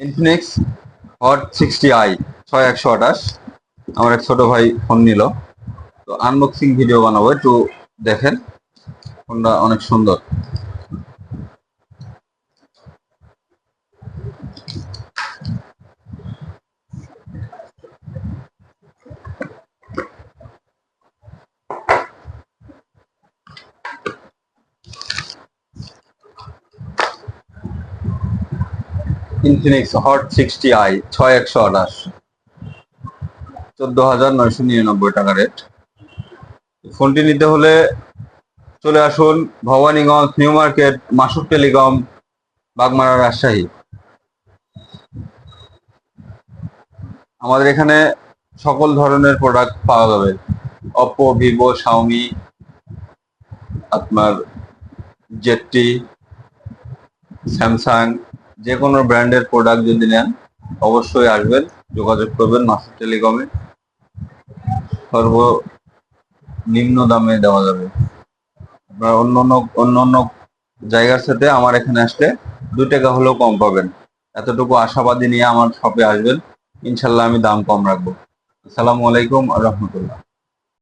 Infinix hot 60i 6128। আমার এক ছোট ভাই ফোন নিল, তো আনবক্সিং ভিডিও বানাবো, একটু দেখেন। ফোনটা অনেক সুন্দর। ইনফিনিক্স হট 60i 6128, 14,999 টাকা রেট। ফোনটি নিতে হলে চলে আসুন Bhabaniganj new market, Masud telecom, Bagmara, Rajshahi. আমাদের এখানে সকল ধরনের প্রোডাক্ট পাওয়া যাবে। অপো, ভিভো, শাওমি, আপনার জেডটি, স্যামসাং, যে কোনো ব্র্যান্ডের প্রোডাক্ট যদি নেন অবশ্যই আসবেন, যোগাযোগ করবেন মাসুদ টেলিকমে। সর্বনিম্ন দামে দেওয়া যাবে। আপনার অন্য জায়গার সাথে আমার এখানে আসলে 2 টাকা হলেও কম পাবেন। এতটুকু আশাবাদী নিয়ে আমার শপে আসবেন, ইনশাল্লাহ আমি দাম কম রাখবো। আসসালামু আলাইকুম রহমতুল্লাহ।